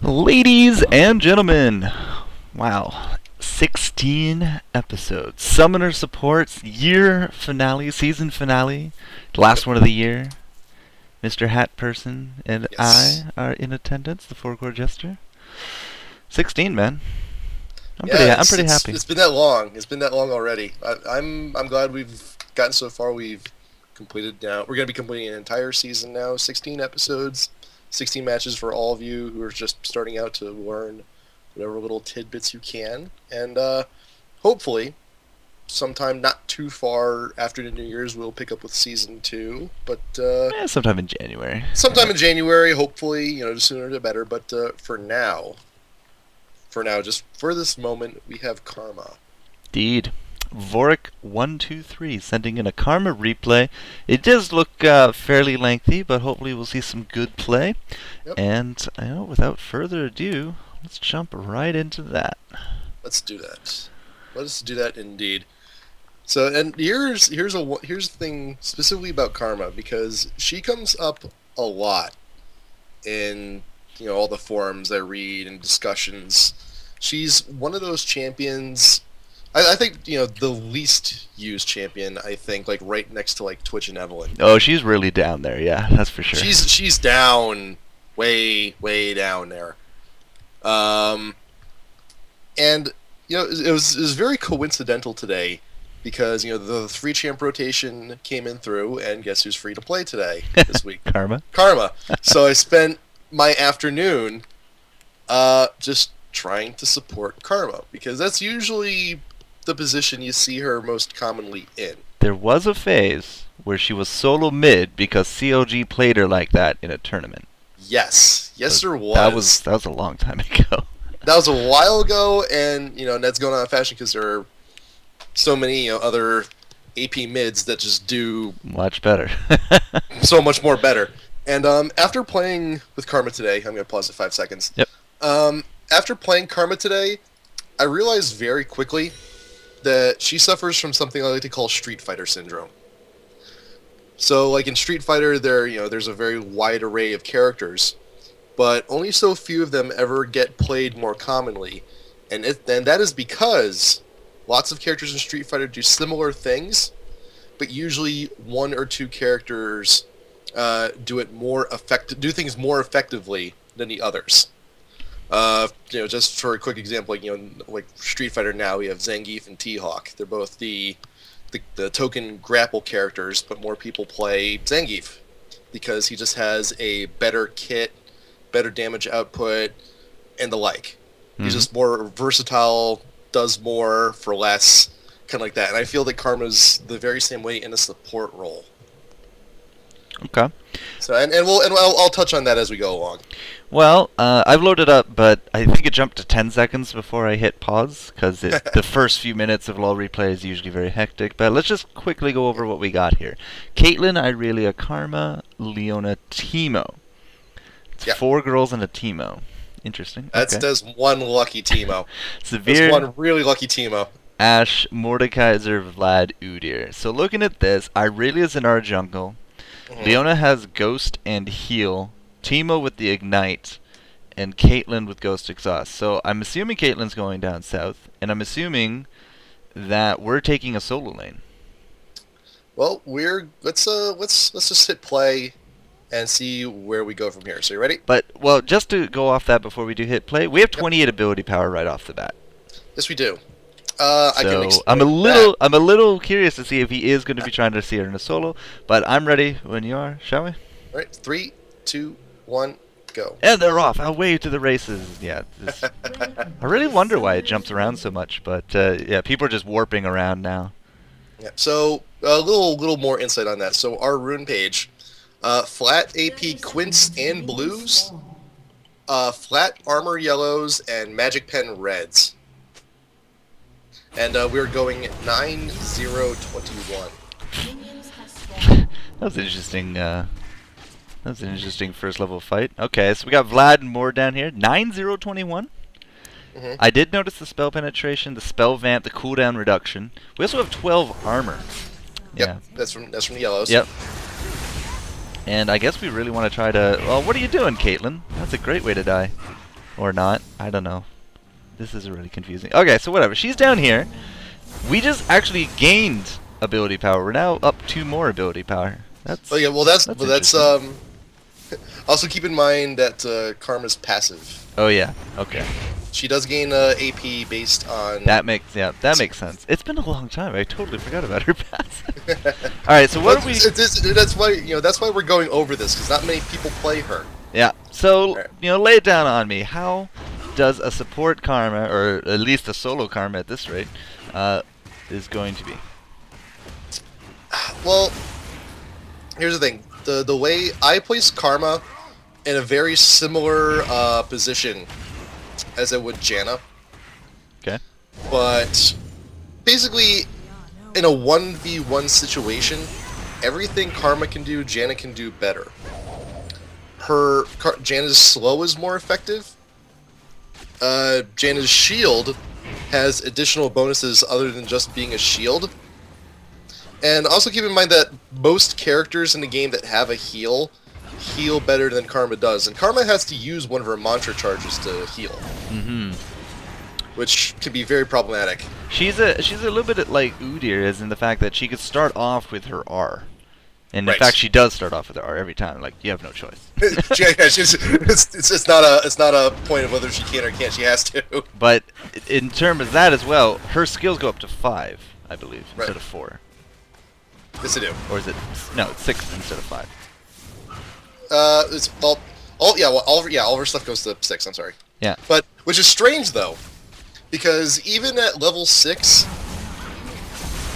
Ladies and gentlemen, wow, 16 episodes. Summoner Supports, year finale, season finale, last one of the year. Mr. HatPerson and Yes. I are in attendance, the FourCourtJester. 16, man. Yeah, I'm it's, pretty it's happy. it's been that long. It's been that long already. I'm glad we've gotten so far. We've completed now. We're going to be completing an entire season now. 16 episodes, 16 matches for all of you who are just starting out to learn whatever little tidbits you can, and hopefully, sometime not too far after the New Year's, we'll pick up with season 2. But Sometime in January. sometime in January, hopefully, the sooner the better. But for now, just for this moment, we have Karma. Indeed. Vorik123 sending in a Karma replay. It does look fairly lengthy, but hopefully we'll see some good play. Yep. And without further ado, let's jump right into that. Let's do that. Let us do that indeed. So, and here's the thing specifically about Karma, because she comes up a lot in all the forums I read and discussions. She's one of those champions. I think the least used champion. I think like right next to like Twitch and Evelyn. Oh, she's really down there. Yeah, that's for sure. She's down, way down there. And it was very coincidental today, because the 3-champ rotation came in through, and guess who's free to play today this week? Karma. So I spent my afternoon just trying to support Karma, because that's usually the position you see her most commonly in. There was a phase where she was solo mid because CLG played her like that in a tournament. Yes, there was. That was a long time ago. That was a while ago, and that's going on in fashion because there are so many other AP mids that just do much better. so much more better. And after playing with Karma today, I'm going to pause at 5 seconds. Yep. After playing Karma today, I realized very quickly that she suffers from something I like to call Street Fighter syndrome. So, like in Street Fighter, there's a very wide array of characters, but only so few of them ever get played more commonly, and that is because lots of characters in Street Fighter do similar things, but usually one or two characters do things more effectively than the others. Just for a quick example, like Street Fighter now, we have Zangief and T-Hawk. They're both the token grapple characters, but more people play Zangief because he just has a better kit, better damage output, and the like. Mm-hmm. He's just more versatile, does more for less, kind of like that. And I feel that Karma's the very same way in a support role. Okay. So I'll touch on that as we go along. Well, I've loaded up, but I think it jumped to 10 seconds before I hit pause, because the first few minutes of LoL replay is usually very hectic. But let's just quickly go over what we got here. Caitlyn, Irelia, Karma, Leona, Teemo. It's 4 girls and a Teemo. Interesting. That's one lucky Teemo. Severe. That's one really lucky Teemo. Ashe, Mordekaiser, Vlad, Udyr. So looking at this, Irelia's in our jungle. Mm-hmm. Leona has Ghost and Heal. Teemo with the Ignite, and Caitlyn with Ghost Exhaust. So I'm assuming Caitlyn's going down south, and I'm assuming that we're taking a solo lane. Well, let's just hit play and see where we go from here. So you ready? But just to go off that before we do hit play, we have 28 ability power right off the bat. Yes, we do. I'm a little curious to see if he is going to be trying to see her in a solo, but I'm ready when you are. Shall we? All right, 3, 2, 1, go. And they're off. Away to the races. Yeah. I really wonder why it jumps around so much, but people are just warping around now. Yeah. So a little more insight on that. So our rune page, flat AP quints and blues, flat armor yellows, and magic pen reds. And we're going 9-0-21. That was interesting. That's an interesting first level fight. Okay, so we got Vlad and more down here. 9-0-21. Mm-hmm. I did notice the spell penetration, the spell vamp, the cooldown reduction. We also have 12 armor. Yep, yeah. that's from the yellows. Yep. And I guess we really want to try to... Well, what are you doing, Caitlyn? That's a great way to die. Or not. I don't know. This is really confusing. Okay, so whatever. She's down here. We just actually gained ability power. We're now up 2 more ability power. That's Oh yeah, well that's interesting. also keep in mind that Karma's passive. Oh yeah. Okay. She does gain AP based on. That makes sense. It's been a long time. I totally forgot about her passive. All right. So what are we? That's why that's why we're going over this, because not many people play her. Yeah. So Right. lay it down on me. How does a support Karma, or at least a solo Karma at this rate, is going to be? Well, here's the thing. The way I place Karma in a very similar position as I would Janna. Okay. But basically, in a 1v1 situation, everything Karma can do, Janna can do better. Janna's slow is more effective. Janna's shield has additional bonuses other than just being a shield. And also keep in mind that most characters in the game that have a heal better than Karma does. And Karma has to use one of her mantra charges to heal. Mm-hmm. Which can be very problematic. She's a little bit like Udyr is in the fact that she could start off with her R. And in fact, she does start off with her R every time. Like, you have no choice. It's not a point of whether she can or can't. She has to. But in terms of that as well, her skills go up to 5, I believe, instead of 4. Yes, I do. Or is it? No, it's 6 instead of 5. It's all of her stuff goes to 6. I'm sorry. Yeah. But which is strange though, because even at level 6,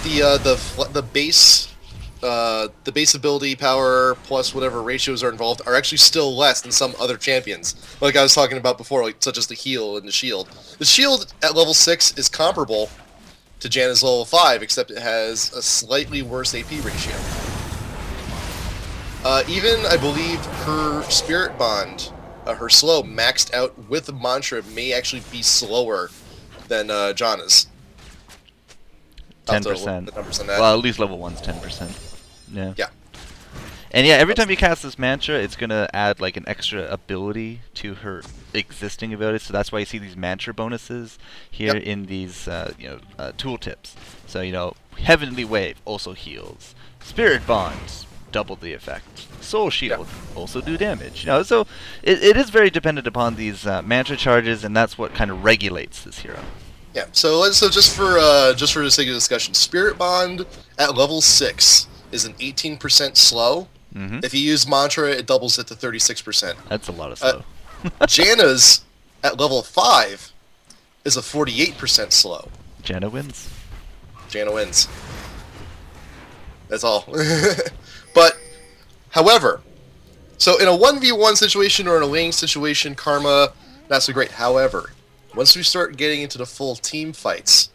the base ability power plus whatever ratios are involved are actually still less than some other champions. Like I was talking about before, like such as the heal and the shield. The shield at level 6 is comparable to Janna's level 5, except it has a slightly worse AP ratio. Even, I believe, her Spirit Bond, her slow, maxed out with Mantra, may actually be slower than Janna's. 10%. The numbers on that. Well, at least level 1's 10%. Yeah. Yeah. And yeah, every time you cast this mantra, it's gonna add like an extra ability to her existing abilities. So that's why you see these mantra bonuses here in these tooltips. So Heavenly Wave also heals. Spirit Bonds double the effect. Soul Shield also do damage. So it is very dependent upon these mantra charges, and that's what kind of regulates this hero. Yeah. So just for the sake of discussion, Spirit Bond at level 6 is an 18% slow. Mm-hmm. If you use Mantra, it doubles it to 36%. That's a lot of slow. Janna's at level 5 is a 48% slow. Janna wins. Janna wins. That's all. But, however, so in a 1v1 situation or in a laning situation, Karma, not so great. However, once we start getting into the full team fights,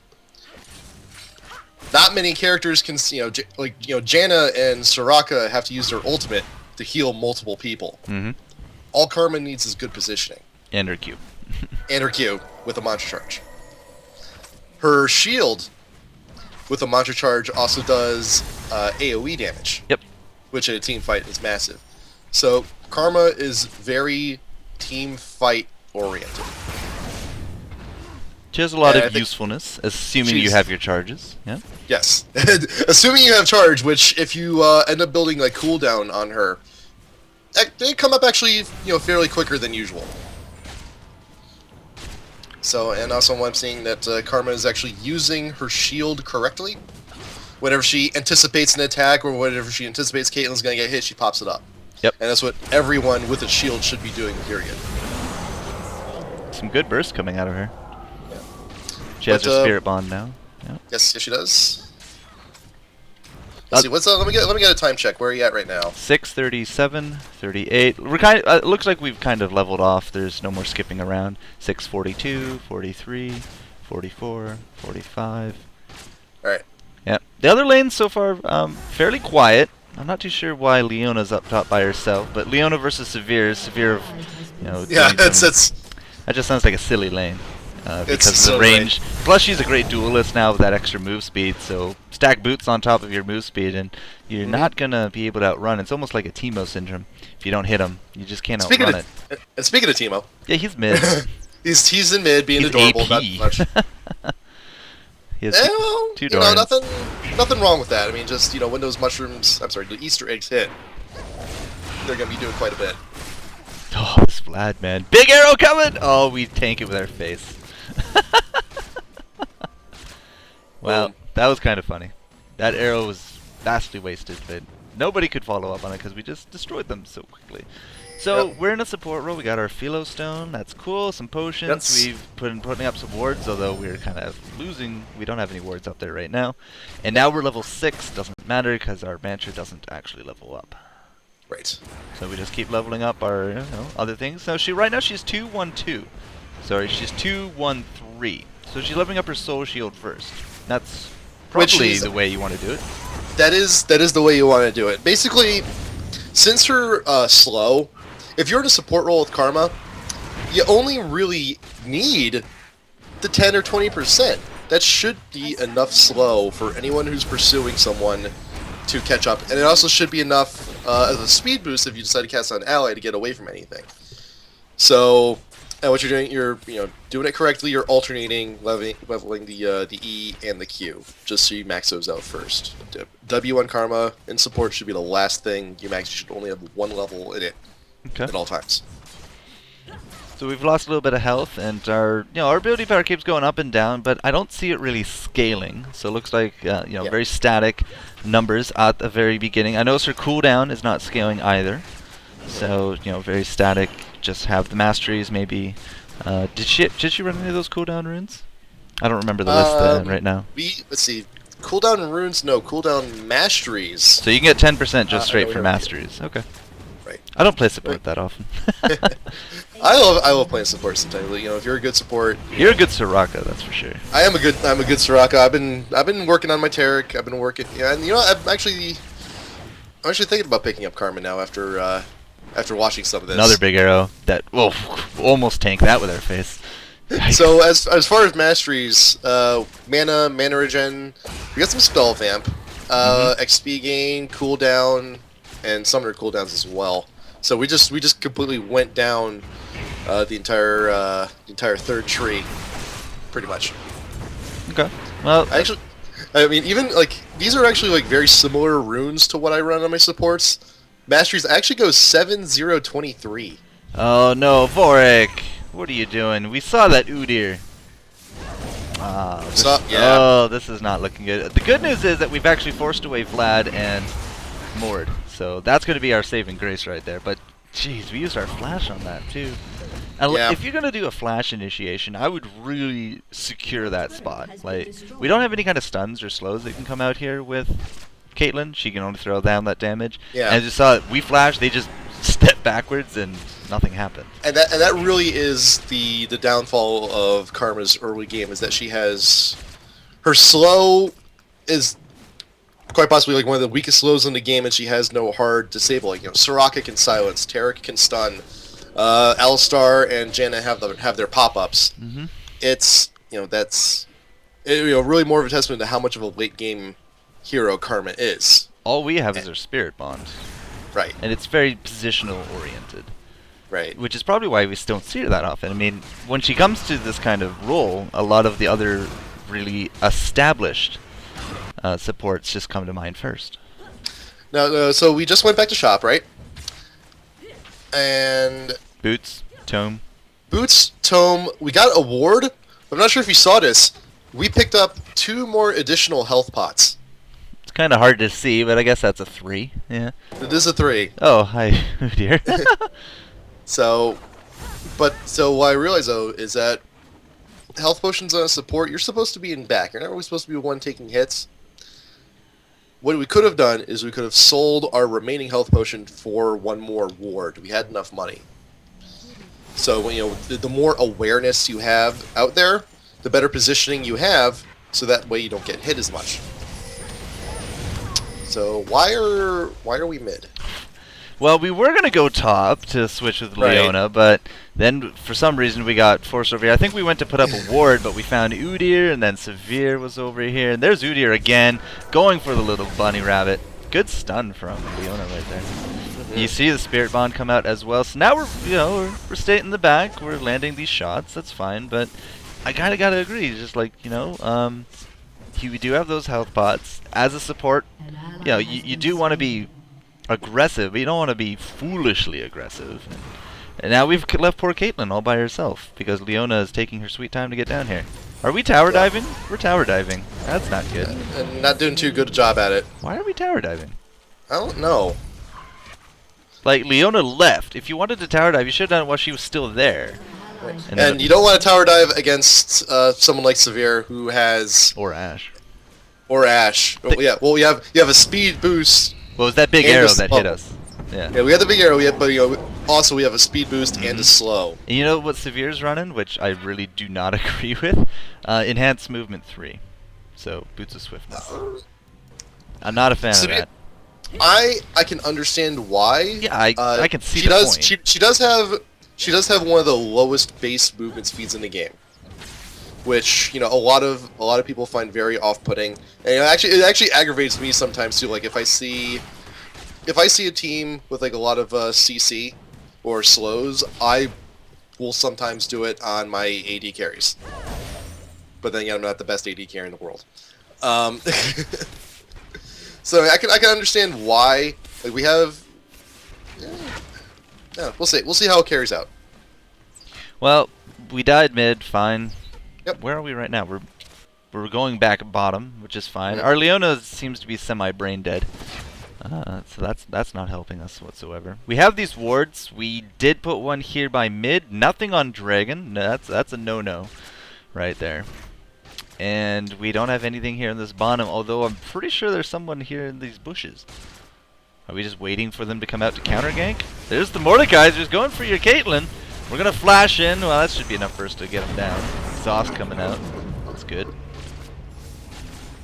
not many characters can, Janna and Soraka have to use their ultimate to heal multiple people. Mm-hmm. All Karma needs is good positioning. And her Q. And her Q with a mantra charge. Her shield with a mantra charge also does AoE damage. Yep. Which in a team fight is massive. So Karma is very team fight oriented. She has a lot of usefulness, assuming you have your charges. Yeah. Yes, assuming you have charge, which if you end up building like cooldown on her, they come up actually fairly quicker than usual. So, and also I'm seeing that Karma is actually using her shield correctly. Whenever she anticipates an attack or whenever she anticipates Caitlyn's going to get hit, she pops it up. Yep. And that's what everyone with a shield should be doing, period. Some good bursts coming out of her. Yeah. She has her Spirit Bond now. Yeah. Yes, she does. Let's see. Let me get a time check. Where are you at right now? 6:37, 38. We're it looks like we've kind of leveled off. There's no more skipping around. 6:42, 43, 44, 45. All right. Yeah. The other lanes so far fairly quiet. I'm not too sure why Leona's up top by herself, but Leona versus Severe, Yeah, that's that just sounds like a silly lane. because of so the range. Plus, she's a great duelist now with that extra move speed. So stack boots on top of your move speed, and you're not gonna be able to outrun. It's almost like a Teemo syndrome. If you don't hit him, you just can't outrun it. And speaking of Teemo, yeah, he's mid. he's in mid, being he's adorable. AP. Not much. He has two you know, Dorans. nothing wrong with that. I mean, just when those mushrooms, I'm sorry, the Easter eggs hit, they're gonna be doing quite a bit. Oh, this Vlad, man. Big arrow coming! Oh, we tank it with our face. Well, that was kind of funny. That arrow was vastly wasted, but nobody could follow up on it because we just destroyed them so quickly. So we're in a support role. We got our Philo Stone. That's cool. Some potions. We've putting up some wards, although we're kind of losing. We don't have any wards up there right now. And now we're level 6. Doesn't matter because our Banter doesn't actually level up. Right. So we just keep leveling up our other things. So right now she's 2-1-2. Sorry, she's 2-1-3. So she's leveling up her Soul Shield first. That's probably the way you want to do it. That is the way you want to do it. Basically, since her slow, if you're in a support role with Karma, you only really need the 10 or 20%. That should be enough slow for anyone who's pursuing someone to catch up, and it also should be enough as a speed boost if you decide to cast on an ally to get away from anything. So, and what you're doing, you're doing it correctly. You're alternating leveling the E and the Q, just so you max those out first. W on Karma in support should be the last thing you max. You should only have one level in it at all times. So we've lost a little bit of health, and our our ability power keeps going up and down, but I don't see it really scaling. So it looks like very static numbers at the very beginning. I notice her cooldown is not scaling either. So very static. Just have the masteries maybe. Did she run any of those cooldown runes? I don't remember the list right now. Let's see. Cooldown runes? No, cooldown masteries. So you can get 10% just straight for masteries. Okay. Right. I don't play support that often. I love playing support sometimes. If you're a good support, you're a good Soraka, that's for sure. I'm a good Soraka. I've been working on my Taric. I've been working, and I'm actually thinking about picking up Karma now after watching some of this. Another big arrow that almost tank that with our face. So as far as masteries, mana regen, we got some spell vamp, XP gain, cooldown, and summoner cooldowns as well. So we just completely went down the entire third tree, pretty much. Okay. Well, I mean, even these are actually very similar runes to what I run on my supports. Masteries actually goes 7-0-23. Oh no, Vorik! What are you doing? We saw that Udyr. Oh, this is not looking good. The good news is that we've actually forced away Vlad and Mord, so that's going to be our saving grace right there. But jeez, we used our flash on that too. And if you're going to do a flash initiation, I would really secure that spot. We don't have any kind of stuns or slows that can come out here with Caitlyn. She can only throw down that damage. Yeah. And as you saw, we flashed, they just stepped backwards and nothing happened. And that really is the downfall of Karma's early game, is that she has her slow is quite possibly one of the weakest slows in the game, and she has no hard disable. Soraka can silence, Taric can stun, Alistar and Janna have their pop-ups. It's that's really more of a testament to how much of a late game hero Karma is. All we have is our spirit bond. Right. And it's very positional oriented. Right. Which is probably why we don't see her that often. I mean, when she comes to this kind of role, a lot of the other really established supports just come to mind first. Now, so we just went back to shop, right? And Boots, Tome. We got a ward. I'm not sure if you saw this. We picked up 2 more additional health pots. It's kind of hard to see, but I guess that's a 3. Yeah. It is a 3. Oh, hi. Oh, dear. So what I realize, though, is that health potions on a support, you're supposed to be in back. You're not really supposed to be one taking hits. What we could have done is we could have sold our remaining health potion for 1 more ward. We had enough money. So, the more awareness you have out there, the better positioning you have, so that way you don't get hit as much. So why are we mid? Well, we were going to go top to switch with Right. Leona, but then for some reason we got forced over here. I think we went to put up a ward, but we found Udyr, and then Severe was over here. And there's Udyr again, going for the little bunny rabbit. Good stun from Leona right there. You see the Spirit Bond come out as well. So now we're staying in the back. We're landing these shots. That's fine, but I kind of got to agree. Just like, we do have those health pots. As a support, you do want to be aggressive, but you don't want to be foolishly aggressive. And now we've left poor Caitlyn all by herself because Leona is taking her sweet time to get down here. Are we tower diving? We're tower diving. That's not good. And not doing too good a job at it. Why are we tower diving? I don't know. Like, Leona left. If you wanted to tower dive, you should have done it while she was still there. And you don't want to tower dive against someone like Severe who has... Or Ashe. Or Ashe. Well, yeah, well, you have a speed boost. Well, it was that big and arrow a that slow. hit us. Yeah. Yeah, we had the big arrow, but also we have a speed boost and a slow. And you know what Severe's running, which I really do not agree with? Enhanced Movement 3. So, Boots of Swiftness. I'm not a fan of that. I can understand why. Yeah, I can see the point. She does have one of the lowest base movement speeds in the game, which a lot of people find very off-putting. And it actually aggravates me sometimes too. Like if I see a team with like a lot of CC or slows, I will sometimes do it on my AD carries. But then I'm not the best AD carry in the world. So I can understand why. Like we have. Yeah, we'll see how it carries out. Well, we died mid, fine. Yep. Where are we right now? We're going back bottom, which is fine. Yep. Our Leona seems to be semi-brain dead. So that's not helping us whatsoever. We have these wards. We did put one here by mid. Nothing on Dragon. No, that's a no-no right there. And we don't have anything here in this bottom, although I'm pretty sure there's someone here in these bushes. Are we just waiting for them to come out to counter gank? There's the Mordekaiser's going for your Caitlyn. We're going to flash in. Well, that should be enough for us to get him down. Exhaust coming out. That's good.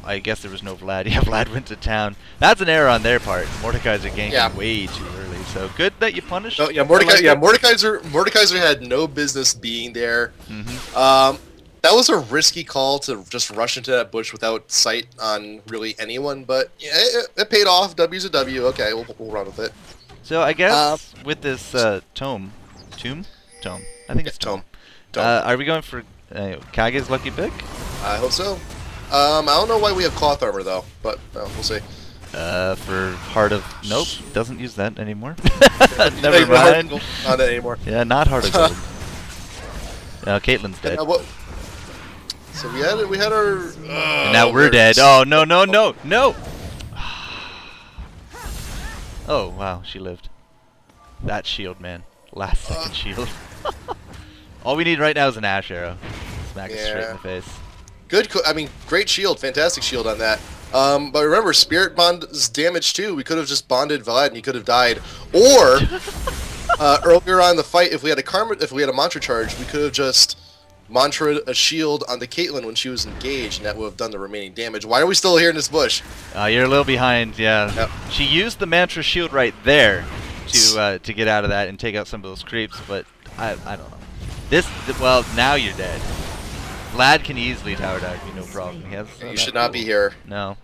I guess there was no Vlad. Yeah, Vlad went to town. That's an error on their part. Mordekaiser ganking way too early. So good that you punished. Oh, yeah, Mordekaiser had no business being there. That was a risky call to just rush into that bush without sight on really anyone, but yeah, it paid off. W's a W. Okay, we'll run with it. So I guess with this Tome. I think it's Tome. Are we going for Kage's lucky pick? I hope so. I don't know why we have cloth armor though, but we'll see. For Heart of... Nope, doesn't use that anymore. Never mind. Not that anymore. Yeah, not Heart of Gold. Caitlyn's dead. So we had our... and now we're dead. Oh, no. Oh, wow, she lived. That shield, man. Last second shield. All we need right now is an Ashe arrow. Smack it straight in the face. Good, great shield, fantastic shield on that. But remember, Spirit Bond's damage too. We could have just bonded Vlad and he could have died. Or earlier on in the fight, if we had a mantra charge, we could have just mantra'd a shield onto Caitlyn when she was engaged, and that would have done the remaining damage. Why are we still here in this bush? You're a little behind, yeah. Yep. She used the mantra shield right there to get out of that and take out some of those creeps, but I don't know. Well, now you're dead. Vlad can easily tower dive you, no problem. You should not be here. No.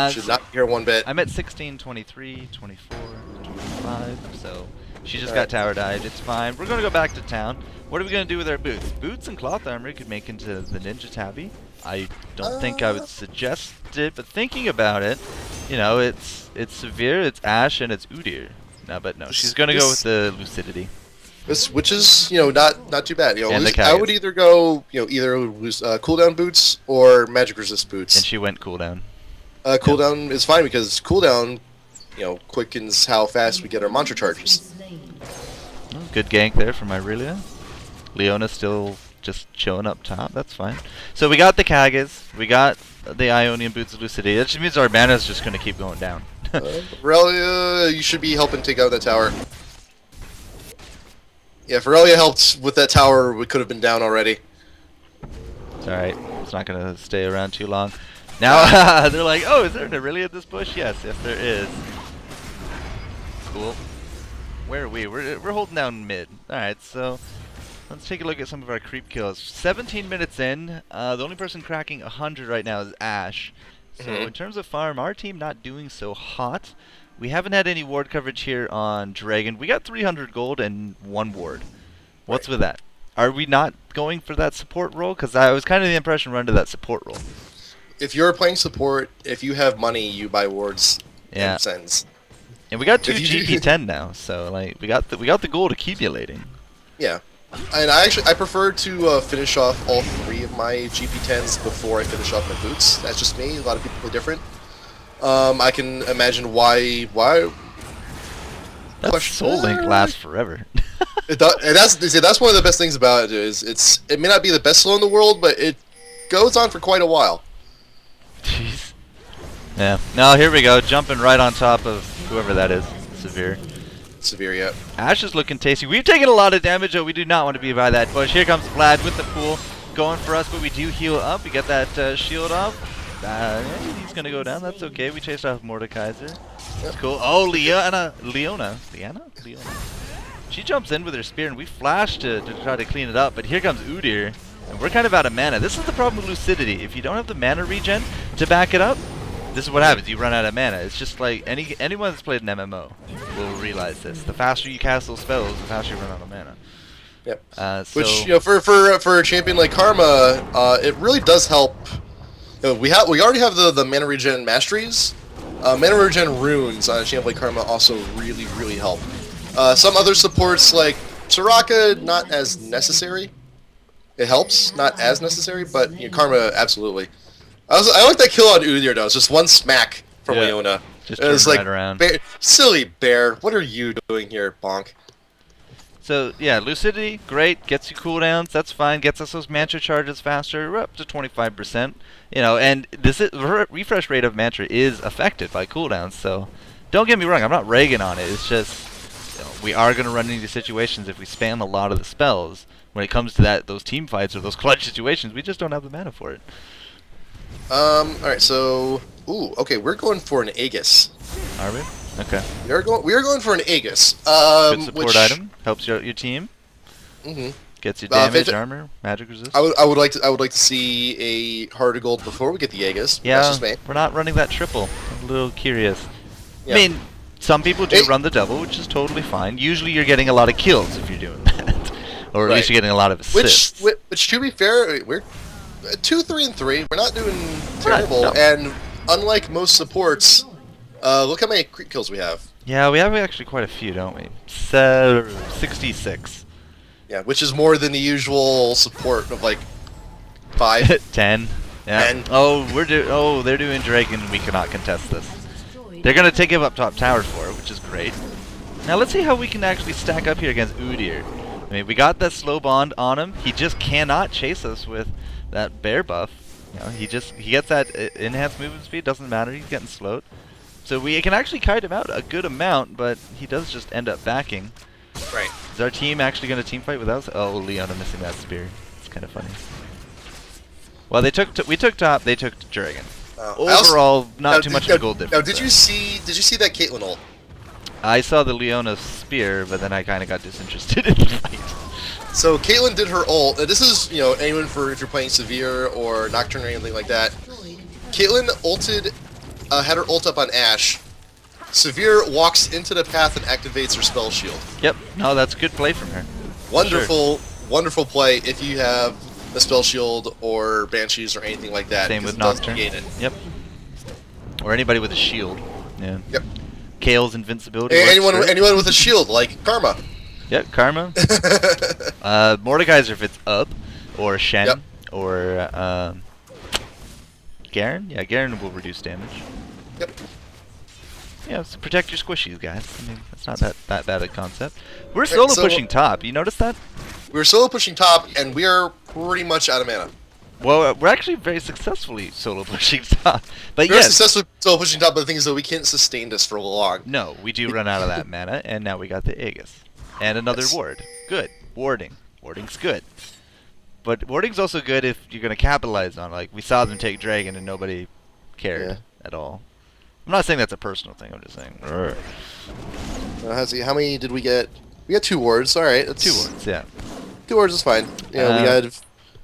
Should not be here one bit. I'm at 16, 23, 24, 25, so she just got tower dived. It's fine. We're going to go back to town. What are we going to do with our boots? Boots and cloth armor could make into the Ninja Tabby. I don't think I would suggest it, but thinking about it, it's Severe, it's Ashe, and it's Udyr. But no, she's going to go with the Lucidity. Which is not too bad. I would either go either cooldown boots or magic resist boots. And she went cooldown. Cooldown is fine because cooldown quickens how fast we get our mantra charges. Good gank there from Irelia. Leona still just chilling up top. That's fine. So we got the Kages. We got the Ionian boots of Lucidity. That just means our mana is just going to keep going down. Aurelia, you should be helping take out that tower. Yeah, if Aurelia helped with that tower, we could have been down already. It's alright. It's not going to stay around too long. Now, they're like, oh, is there an Aurelia at this bush? Yes, there is. Cool. Where are we? We're holding down mid. All right, so let's take a look at some of our creep kills. 17 minutes in, the only person cracking 100 right now is Ash. So in terms of farm, our team not doing so hot. We haven't had any ward coverage here on Dragon. We got 300 gold and 1 ward. What's with that? Are we not going for that support role? Because I was kind of the impression run to that support role. If you're playing support, if you have money, you buy wards Yeah. and cents. And we got 2 GP10 now, so like we got the gold accumulating. Yeah. And I prefer to finish off all 3 of my GP10s before I finish off my boots. That's just me. A lot of people are different. I can imagine why. That Soul Link lasts forever. It does, and that's one of the best things about it is it may not be the best slow in the world, but it goes on for quite a while. Jeez. Yeah. Now here we go, jumping right on top of whoever that is. Severe, yeah. Ash is looking tasty. We've taken a lot of damage, though. We do not want to be by that bush. Here comes Vlad with the pool, going for us, but we do heal up. We get that shield off. He's going to go down. That's okay. We chased off Mordekaiser. That's cool. Oh, Leona. She jumps in with her spear, and we flash to try to clean it up, but here comes Udyr, and we're kind of out of mana. This is the problem with Lucidity. If you don't have the mana regen to back it up, this is what happens. You run out of mana. It's just like anyone that's played an MMO will realize this. The faster you cast those spells, the faster you run out of mana. Yep. So which, you know, for a champion like Karma, it really does help. You know, we already have the mana regen masteries. Mana regen runes on a champion like Karma also really help. Some other supports like Soraka, not as necessary. It helps, not as necessary, but you know, Karma absolutely. I like that kill on Udyr though. It's just one smack from Leona. Just turn right around. Silly bear, what are you doing here, bonk? So yeah, Lucidity, great, gets you cooldowns, that's fine, gets us those mantra charges faster, we're up to 25%. You know, and this refresh rate of mantra is affected by cooldowns, so don't get me wrong, I'm not ragging on it, it's just, you know, we are going to run into situations if we spam a lot of the spells. When it comes to those team fights or those clutch situations, we just don't have the mana for it. Alright, so okay, we're going for an Aegis. Are we? Okay. We are going for an Aegis. Good support item, helps your team. Mm-hmm. Gets you damage, armor, magic resist. I would like to see a heart of gold before we get the Aegis. Yeah, that's just me. We're not running that triple. I'm a little curious. Yeah. I mean, some people do run the double, which is totally fine. Usually you're getting a lot of kills if you're doing that. Or at least you're getting a lot of assists. Which to be fair, we're 2, 3, and 3. We're not doing terrible. No. And unlike most supports, look how many creep kills we have. Yeah, we have actually quite a few, don't we? 66. Yeah, which is more than the usual support of like 5. 10. Yeah. 10. Oh, they're doing Dragon, and we cannot contest this. They're gonna give up top tower for it, which is great. Now let's see how we can actually stack up here against Udyr. I mean, we got that slow bond on him. He just cannot chase us with that bear buff. You know, he gets that enhanced movement speed. Doesn't matter. He's getting slowed. So we can actually kite him out a good amount, but he does just end up backing. Right. Is our team actually going to team fight without us? Oh, Leona missing that spear. It's kind of funny. Well, we took top. They took Dragon. Overall, not too much of a gold difference. Now, did you see that Caitlyn ult? I saw the Leona spear, but then I kind of got disinterested in the fight. So Caitlyn did her ult. This is, you know, anyone for if you're playing Severe or Nocturne or anything like that. Caitlyn ulted, had her ult up on Ashe. Severe walks into the path and activates her spell shield. Yep. No, that's good play from her. Wonderful play if you have the spell shield or banshees or anything like that. Same with Nocturne. Yep. Or anybody with a shield. Yeah. Yep. Kale's invincibility. Anyone with a shield like Karma. Yep, Karma. Mordekaiser if it's up, or Shen, or Garen. Yeah, Garen will reduce damage. Yep. Yeah, so protect your squishies, guys. I mean, that's not that bad a concept. We're solo pushing top. You notice that? We're solo pushing top, and we are pretty much out of mana. Well, we're actually very successfully solo pushing top. But we're successfully solo pushing top, but the thing is that we can't sustain this for long. No, we do run out of that mana, and now we got the Aegis. And another ward. Good. Warding. Warding's good. But warding's also good if you're going to capitalize on it. Like, we saw them take Dragon and nobody cared at all. I'm not saying that's a personal thing, I'm just saying. Let's see, how many did we get? We got 2 wards. All right, that's 2 wards, yeah. 2 wards is fine. Yeah, we had.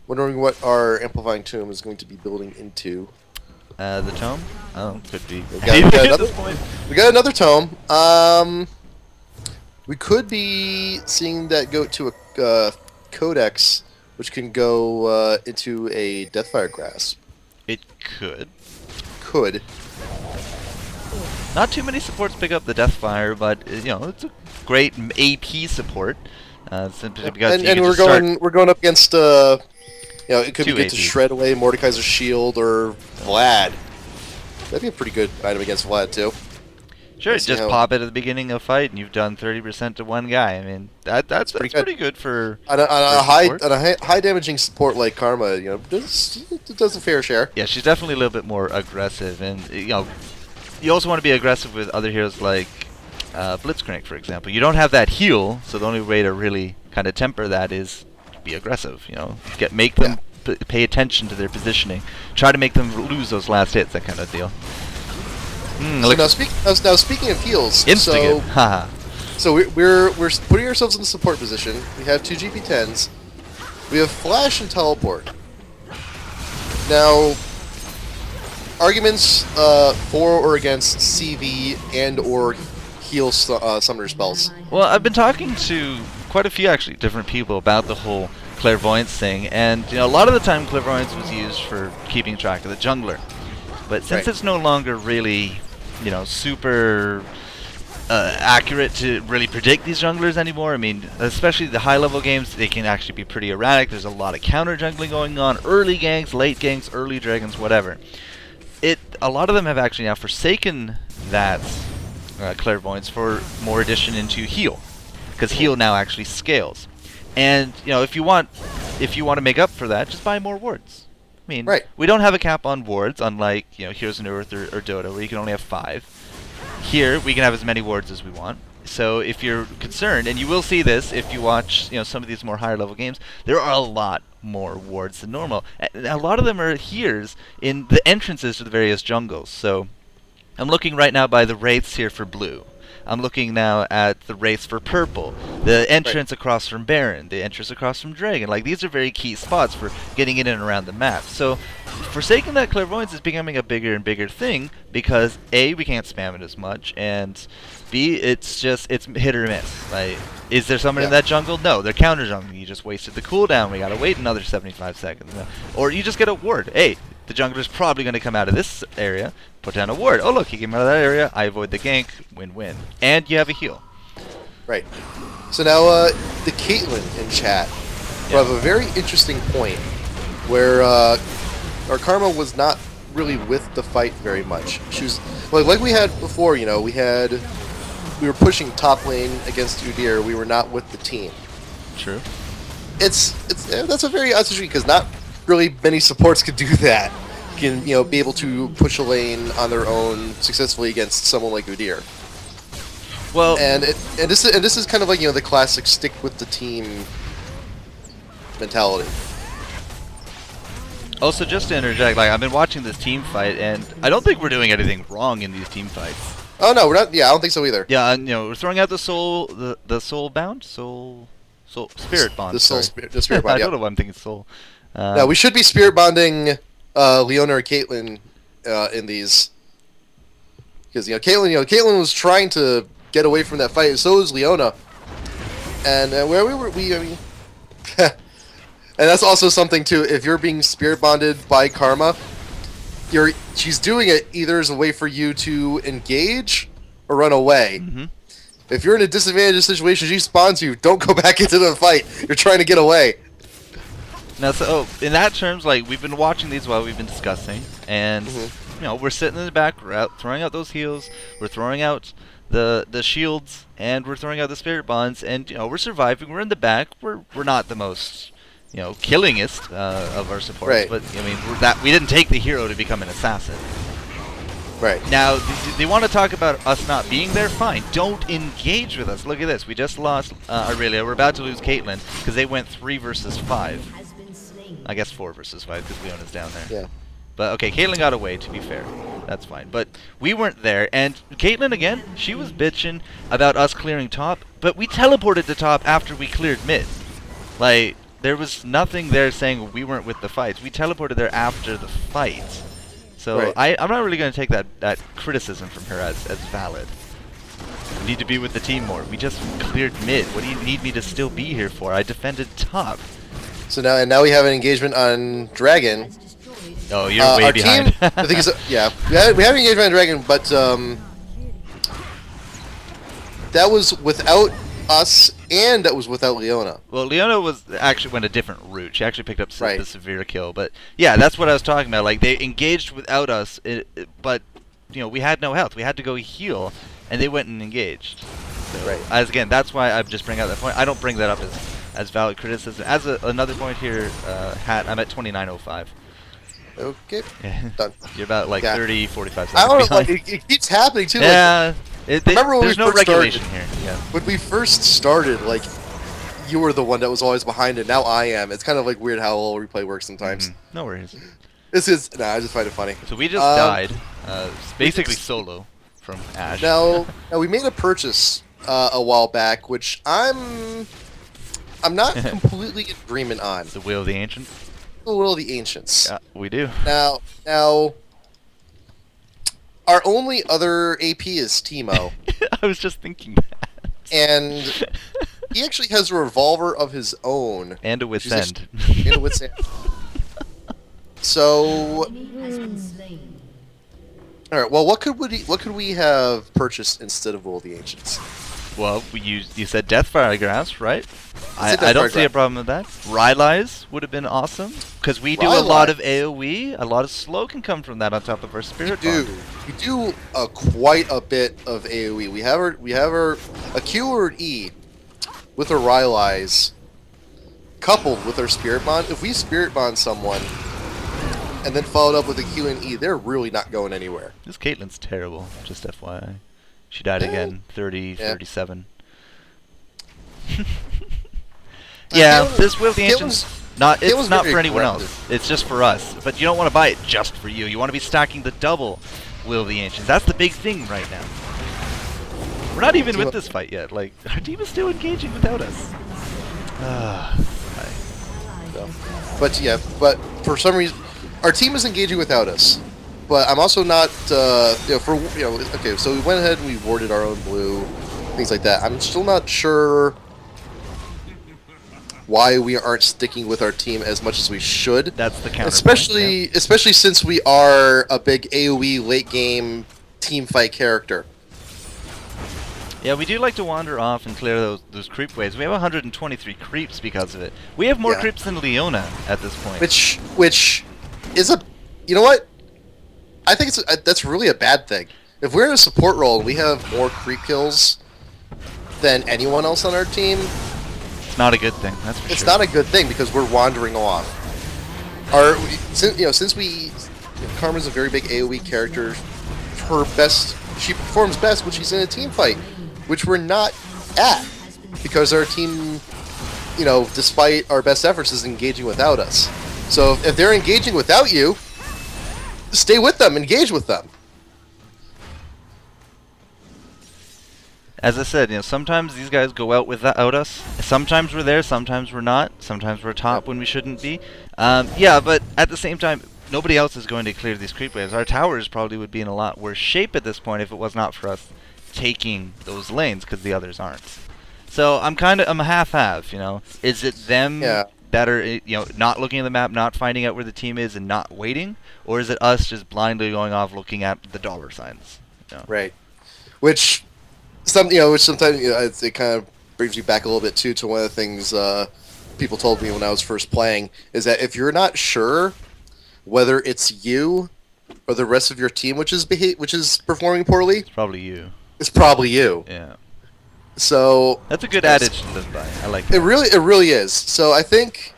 Wondering what our amplifying tomb is going to be building into. The tome? Oh, could be. We got another tome. We could be seeing that go to a codex, which can go into a Deathfire Grasp. It could. Could. Not too many supports pick up the Deathfire, but you know it's a great AP support. Simply because and we're going up against it could be good to shred away Mordekaiser's shield or Vlad. That'd be a pretty good item against Vlad too. Sure, just pop it at the beginning of a fight and you've done 30% to one guy. I mean, that's pretty good for on a high damaging support like Karma. It does a fair share. Yeah, she's definitely a little bit more aggressive, and you also want to be aggressive with other heroes like Blitzcrank, for example. You don't have that heal, so the only way to really kind of temper that is be aggressive. Make them pay attention to their positioning. Try to make them lose those last hits, that kind of deal. Now speaking of heals, so we're putting ourselves in the support position. We have 2 GP10s. We have Flash and Teleport. Now, arguments for or against CV and or heal summoner spells. Well, I've been talking to quite a few actually different people about the whole clairvoyance thing, and a lot of the time clairvoyance was used for keeping track of the jungler, but since it's no longer really super accurate to really predict these junglers anymore, I mean, especially the high level games, they can actually be pretty erratic. There's a lot of counter jungling going on, early ganks, late ganks, early dragons, whatever. A lot of them have actually now forsaken that clairvoyance for more addition into heal, because heal now actually scales. And if you want to make up for that, just buy more wards. I mean, we don't have a cap on wards, unlike Heroes of Earth or Dota, where you can only have 5. Here we can have as many wards as we want. So if you're concerned, and you will see this if you watch some of these more higher level games, there are a lot more wards than normal. And a lot of them are here's in the entrances to the various jungles. So I'm looking right now by the wraiths here for blue. I'm looking now at the wraiths for purple, the entrance across from Baron, the entrance across from Dragon. Like, these are very key spots for getting in and around the map. So forsaking that clairvoyance is becoming a bigger and bigger thing because A, we can't spam it as much, and B, it's hit or miss. Like, is there someone in that jungle? No, they're counter jungling. You just wasted the cooldown. We gotta wait another 75 seconds. Or you just get a ward. Hey, the jungler's probably going to come out of this area, put down a ward. Oh look, he came out of that area, I avoid the gank, win-win. And you have a heal. Right. So now, the Caitlyn in chat will have a very interesting point where our Karma was not really with the fight very much. She was, like we had before, we were pushing top lane against Udyr, we were not with the team. True. That's a very odd situation because not really many supports could do that. Can be able to push a lane on their own successfully against someone like Udyr. Well, and this is kind of like the classic stick with the team mentality. Also, just to interject, like I've been watching this team fight, and I don't think we're doing anything wrong in these team fights. Oh no, we're not. Yeah, I don't think so either. Yeah, and, we're throwing out the soul spirit bond. The spirit bond. I don't know why I'm thinking soul. No, we should be spirit bonding Leona or Caitlyn in these, because Caitlyn was trying to get away from that fight, and so was Leona, and where I mean, and that's also something too. If you're being spirit bonded by Karma, she's doing it either as a way for you to engage or run away. Mm-hmm. If you're in a disadvantaged situation, she spawns you. Don't go back into the fight. You're trying to get away. Now, so in that terms, like we've been watching these while we've been discussing, and we're sitting in the back, we're throwing out those heals, we're throwing out the shields, and we're throwing out the spirit bonds, and we're surviving. We're in the back. We're not the most killingest of our supports, but I mean we didn't take the hero to become an assassin. Right. Now, they want to talk about us not being there? Fine. Don't engage with us. Look at this. We just lost Aurelia. We're about to lose Caitlyn because they went 3 versus 5. I guess 4 versus 5 because Leona's down there. Yeah. But okay, Caitlyn got away, to be fair. That's fine. But we weren't there, and Caitlyn, again, she was bitching about us clearing top, but we teleported to top after we cleared mid. Like, there was nothing there saying we weren't with the fights. We teleported there after the fight. So Right. I'm not really going to take that criticism from her as valid. We need to be with the team more. We just cleared mid. What do you need me to still be here for? I defended top. So now we have an engagement on Dragon. Oh, you're way our behind. team, the thing is, yeah, we have an engagement on Dragon, but that was without us, and that was without Leona. Well, Leona actually went a different route. She actually picked up Right. the severe kill. But yeah, that's what I was talking about. Like, they engaged without us, but you know, we had no health. We had to go heal, and they went and engaged. So, Right. Again, that's why I just bring out that point. I don't bring that up as valid criticism. As another point here, Hat, I'm at 29:05. Okay, Yeah. done. You're about like Yeah. 30, 45 I seconds don't know, behind. like, it keeps happening too. Yeah. Remember when there's we no first regulation started? here. Yeah. When we first started, like, you were the one that was always behind it. Now I am. It's kind of like weird how LoL replay works sometimes. No worries. This is I just find it funny. So we just died, basically solo from Ash. Now we made a purchase a while back, which I'm not completely in agreement on. The Will of the Ancients. The Will of the Ancients. Yeah, we do. Now, our only other AP is Teemo, I was just thinking that. and he actually has a revolver of his own. And a which is Withsend. And a Withsend. So, all right. Well, what could we have purchased instead of Will of the Ancients? Well, you said Deathfire Grass, right? I Deathfire don't see a Grass. problem with that. Rylai's would have been awesome, because we do a lot of AoE. A lot of slow can come from that on top of our Spirit Bond. We do quite a bit of AoE. We have a Q or an E with our Rylai's coupled with our Spirit Bond. If we Spirit Bond someone and then followed up with a Q and E, they're really not going anywhere. This Caitlyn's terrible, just FYI. She died again, 37. Yeah, this Will of the Ancients, it's not for anyone else. It's just for us. But you don't want to buy it just for you. You want to be stacking the double Will of the Ancients. That's the big thing right now. We're not even with this fight yet. Like, our team is still engaging without us. But for some reason, our team is engaging without us. But I'm also not, okay, so we went ahead and we warded our own blue, things like that. I'm still not sure why we aren't sticking with our team as much as we should. That's the counterpoint. Especially since we are a big AoE late game team fight character. Yeah, we do like to wander off and clear those creep waves. We have 123 creeps because of it. We have more creeps than Leona at this point. Which is you know what? I think that's really a bad thing. If we're in a support role and we have more creep kills than anyone else on our team, it's not a good thing. That's for sure. It's not a good thing because we're wandering off. Since Karma's a very big AoE character, she performs best when she's in a team fight, which we're not at because our team, despite our best efforts, is engaging without us. So if they're engaging without you, stay with them, engage with them. As I said, sometimes these guys go out without us. Sometimes we're there, sometimes we're not. Sometimes we're top when we shouldn't be. Yeah, but at the same time, nobody else is going to clear these creep waves. Our towers probably would be in a lot worse shape at this point if it was not for us taking those lanes, because the others aren't. So I'm a half-half, Is it them that are, not looking at the map, not finding out where the team is, and not waiting? Or is it us just blindly going off looking at the dollar signs? Right. Which sometimes it kind of brings me back a little bit too to one of the things people told me when I was first playing is that if you're not sure whether it's you or the rest of your team which is performing poorly, it's probably you. It's probably you. Yeah. So that's a good adage to live by. I like that. It really is. So I think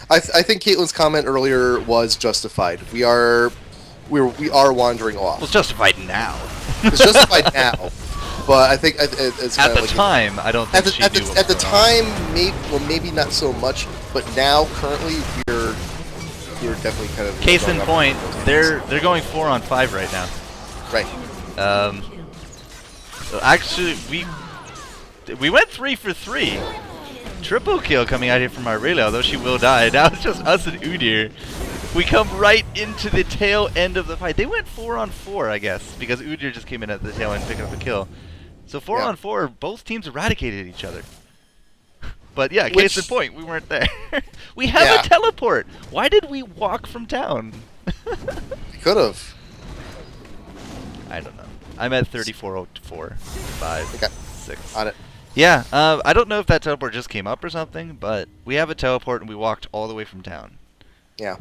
Caitlyn's comment earlier was justified. We are wandering off. Well, it's justified now. It's justified now. But I think it's at the time, I don't think she knew. At the time, maybe not so much. But now, currently, we were definitely kind of. Case in point, they're going 4 on 5 right now. Right. Actually, we went 3 for 3. Triple kill coming out here from Aurelia, although she will die. Now it's just us and Udyr. We come right into the tail end of the fight. They went 4 on 4, I guess, because Udyr just came in at the tail end and picked up a kill. So 4 on 4, both teams eradicated each other. But yeah, case in point, we weren't there. We have a teleport. Why did we walk from town? Could have. I don't know. I'm at 3404, 5, Okay. 6. On it. Yeah, I don't know if that teleport just came up or something, but we have a teleport and we walked all the way from town. Yeah.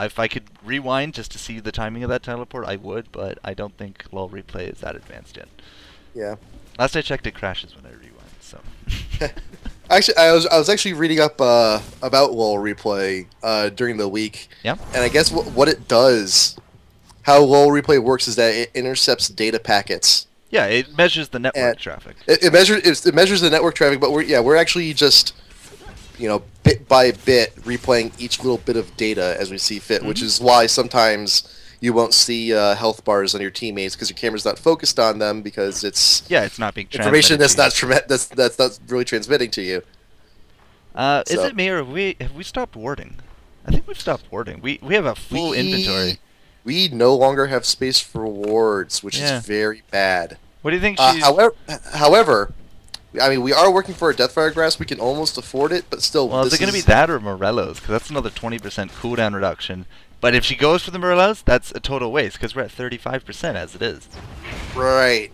If I could rewind just to see the timing of that teleport, I would, but I don't think LoL replay is that advanced yet. Yeah. Last I checked, it crashes when I rewind, so. Actually, I was actually reading up about LoL replay during the week. Yeah. And I guess what it does, how LoL replay works, is that it intercepts data packets. Yeah, it measures the network traffic. It measures the network traffic, but we're actually just, bit by bit replaying each little bit of data as we see fit, which is why sometimes you won't see health bars on your teammates because your camera's not focused on them because it's not being information that's not really transmitting to you. Is it me or have we stopped warding? I think we've stopped warding. We have a full inventory. We no longer have space for wards, which is very bad. What do you think? However, I mean, we are working for a Deathfire Grasp. We can almost afford it, but still. Well, is it going to be that or Morello's? Because that's another 20% cooldown reduction. But if she goes for the Morello's, that's a total waste because we're at 35% as it is. Right.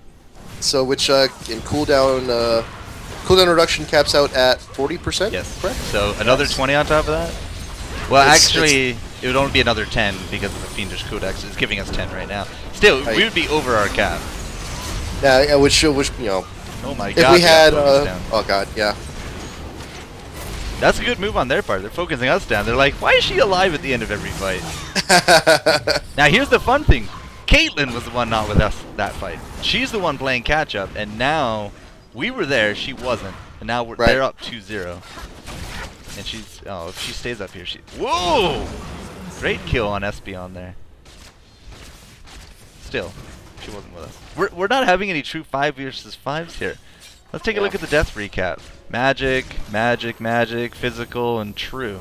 So, which in cooldown reduction caps out at 40%. Yes. Correct? So another 20 on top of that. Well, actually, it would only be another 10 because of the Fiendish Codex. It's giving us 10 right now. Still, we would be over our cap. Yeah, which Oh my god. If we had, oh god, yeah. That's a good move on their part. They're focusing us down. They're like, why is she alive at the end of every fight? Now, here's the fun thing. Caitlyn was the one not with us that fight. She's the one playing catch-up, and now we were there, she wasn't. And now they're up 2-0. And she's... Oh, if she stays up here, she... Whoa! Great kill on Espeon there. Still, she wasn't with us. We're not having any true 5 versus 5s here. Let's take a look at the death recap. Magic, magic, magic, physical, and true.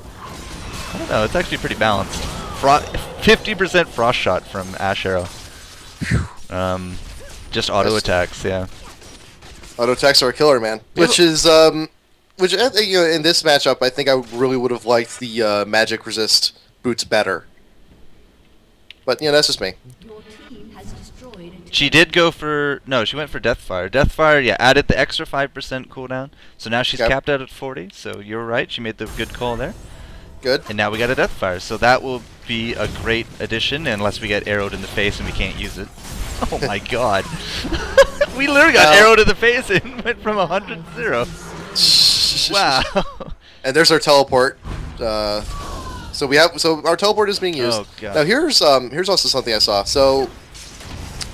I don't know, it's actually pretty balanced. 50% frost shot from Ash Arrow. Just auto attacks, yeah. Auto attacks are a killer, man. Which is, which I think, in this matchup, I think I really would have liked the magic resist boots better. But that's just me. She did go for... No, she went for Deathfire. Deathfire, yeah, added the extra 5% cooldown. So now she's capped out at 40. So you're right. She made the good call there. Good. And now we got a Deathfire. So that will be a great addition unless we get arrowed in the face and we can't use it. Oh my god. We literally got arrowed in the face and went from 100 to 0. Wow. And there's our teleport. So our teleport is being used. Oh, God. Now here's also something I saw. So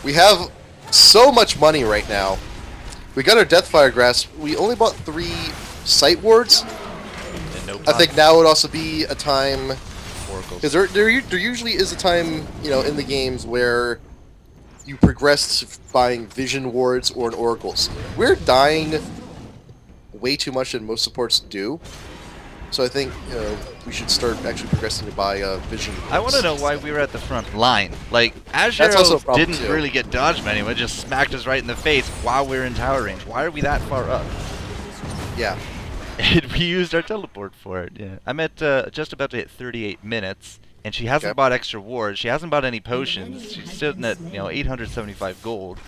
we have so much money right now. We got our Deathfire Grasp. We only bought 3 Sight Wards. I think now would also be a time, because there usually is a time in the games where you progress to buying Vision Wards or an Oracles. We're dying way too much than most supports do. So I think we should start actually progressing to buy Vision Wards. I want to know why we were at the front line. Like, Azure didn't really get dodged by anyone, just smacked us right in the face while we were in tower range. Why are we that far up? Yeah. And we used our teleport for it, yeah. I'm at just about to hit 38 minutes, and she hasn't bought extra wards. She hasn't bought any potions. She's sitting at 875 gold.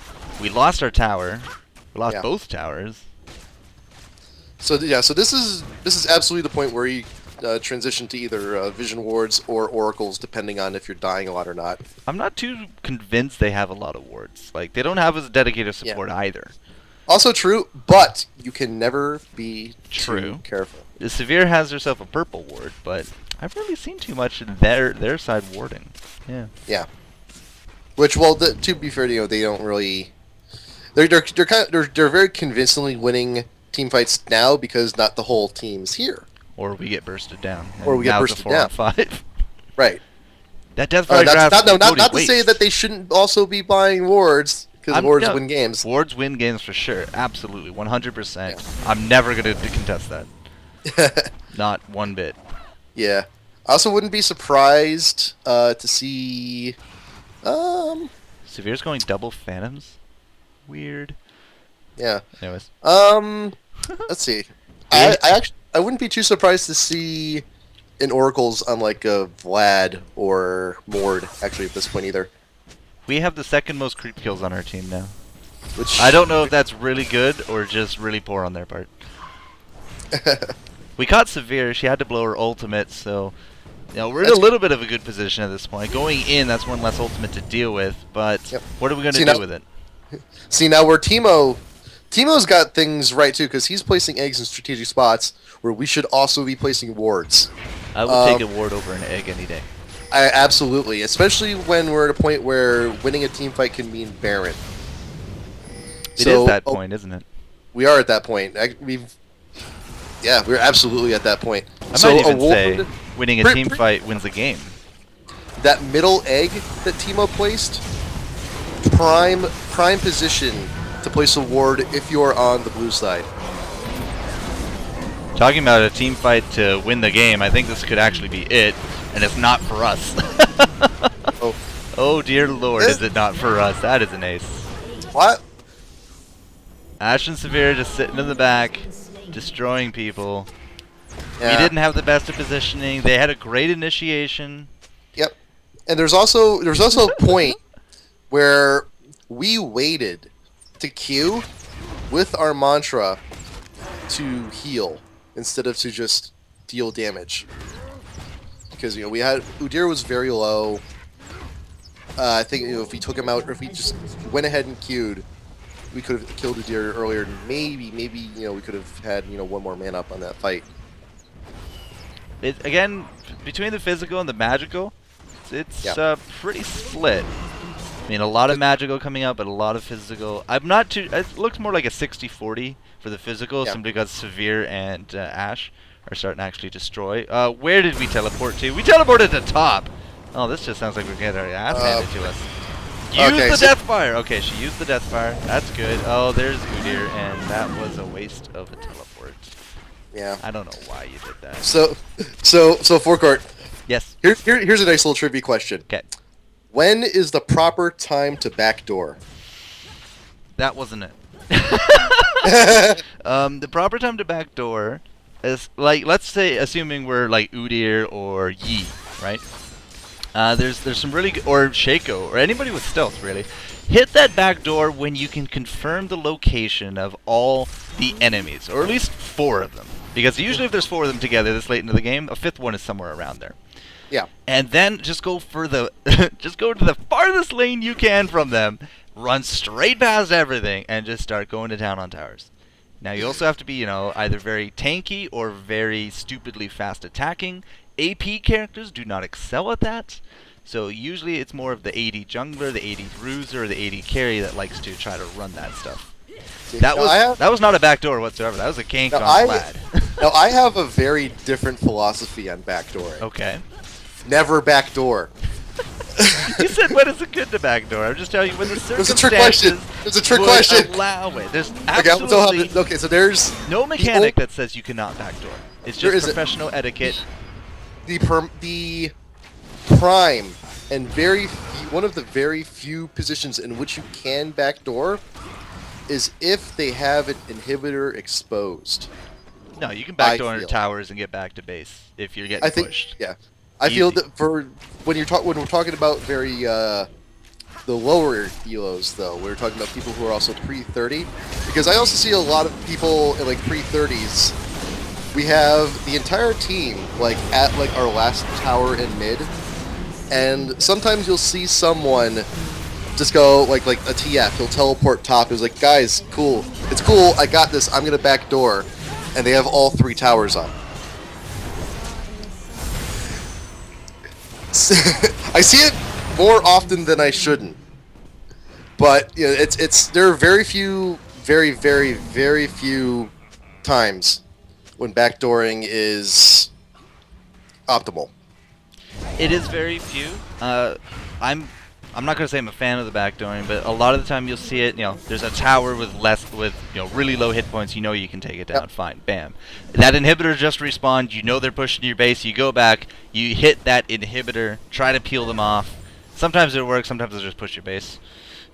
We lost our tower. We lost both towers. So yeah, so this is absolutely the point where you transition to either Vision Wards or Oracles, depending on if you're dying a lot or not. I'm not too convinced they have a lot of wards. Like, they don't have as a dedicated support either. Also true, but you can never be too careful. The Severe has herself a purple ward, but I've really seen too much in their side warding. Yeah. Yeah. Which, well, to be fair, they don't really. They're very convincingly winning team fights now because not the whole team's here. Or we get bursted down. Or we get bursted down. 4 on 5. Right. That Deathfire That's grab. not to say that they shouldn't also be buying wards, because wards win games. Wards win games for sure. Absolutely, 100%. Yeah. I'm never gonna contest that. Not one bit. Yeah. I also wouldn't be surprised to see. Severe's going double Phantoms. Weird. Yeah. Anyways. Let's see. I wouldn't be too surprised to see an Oracles on like a Vlad or Mord actually at this point either. We have the second most creep kills on our team now. Which I don't know if that's really good or just really poor on their part. We caught Severe. She had to blow her ultimate, so we're in a little bit of a good position at this point. Going in, that's one less ultimate to deal with, but what are we going to do with it? See, now where Teemo's got things right too, because he's placing eggs in strategic spots where we should also be placing wards. I would take a ward over an egg any day. Absolutely, especially when we're at a point where winning a team fight can mean Baron. It is that point, isn't it? We are at that point. We're absolutely at that point. I might even say winning a team fight wins a game. That middle egg that Teemo placed, prime position to place a ward if you are on the blue side. Talking about a team fight to win the game, I think this could actually be it, and it's not for us. Oh dear lord, is it not for us? That is an ace. What? Ash and Severe just sitting in the back, destroying people. Yeah. We didn't have the best of positioning. They had a great initiation. Yep. And there's also a point where we waited to queue with our mantra to heal instead of to just deal damage. Because we had Udyr was very low. I think if we took him out, or if we just went ahead and queued, we could have killed Udyr earlier. And maybe we could have had one more man up on that fight. Again, between the physical and the magical, it's pretty split. I mean, a lot of magical coming out, but a lot of physical. I'm not too. It looks more like a 60-40 for the physical, simply because Severe and Ash are starting to actually destroy. Where did we teleport to? We teleported to top. Oh, this just sounds like we're getting our ass handed to us. Use the Deathfire. Okay, she used the Deathfire. That's good. Oh, there's Udyr, and that was a waste of a teleport. Yeah. I don't know why you did that. So FourCourt. Yes. Here's a nice little trivia question. Okay. When is the proper time to backdoor? That wasn't it. The proper time to backdoor is, like, let's say, assuming we're like Udyr or Yi, right? There's some really good, or Shaco, or anybody with stealth, really. Hit that back door when you can confirm the location of all the enemies, or at least 4 of them. Because usually if there's 4 of them together this late into the game, a 5th one is somewhere around there. Yeah. And then just go for the, just go to the farthest lane you can from them, run straight past everything, and just start going to town on towers. Now you also have to be, either very tanky or very stupidly fast attacking. AP characters do not excel at that, so usually it's more of the AD jungler, the AD bruiser, or the AD carry that likes to try to run that stuff. That was not a backdoor whatsoever. That was a gank on Vlad. Now I have a very different philosophy on backdooring. Okay. Never backdoor. You said when is it good to backdoor? I'm just telling you when the circumstances It's a trick question. It's a trick question. Allow it. There's absolutely so there's no mechanic that says you cannot backdoor. It's just professional etiquette. The prime and one of the very few positions in which you can backdoor is if they have an inhibitor exposed. No, you can backdoor into towers and get back to base if you're getting pushed. Yeah, I feel that when we're talking about the lower elos though, we're talking about people who are also pre-30, because I also see a lot of people in like pre-30s. We have the entire team at our last tower in mid, and sometimes you'll see someone just go like a TF. He'll teleport top. He's like, guys, cool. It's cool. I got this. I'm gonna backdoor, and they have all 3 towers up. I see it more often than I shouldn't, but there are very few, very very very few times when backdooring is optimal. It is very few. I'm not gonna say I'm a fan of the backdooring, but a lot of the time you'll see it. There's a tower with really low hit points. You can take it down. Yep. Fine, bam. That inhibitor just respawned. They're pushing your base. You go back. You hit that inhibitor. Try to peel them off. Sometimes it works. Sometimes they'll just push your base,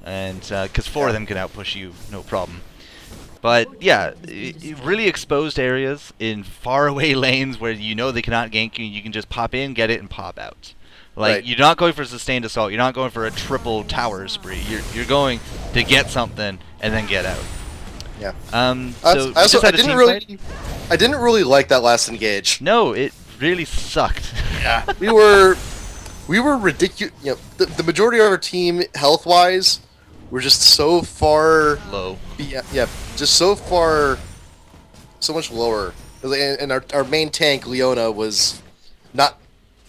and because four of them can outpush you, no problem. But yeah, really exposed areas in faraway lanes where they cannot gank you. You can just pop in, get it, and pop out. Like, Right. you're not going for a sustained assault. You're not going for a triple tower spree. You're going to get something and then get out. Yeah. So I didn't really like that last engage. No, it really sucked. Yeah. we were ridiculous. The majority of our team, health wise, were just so far Low. Yeah, just so much lower. And our main tank, Leona, was not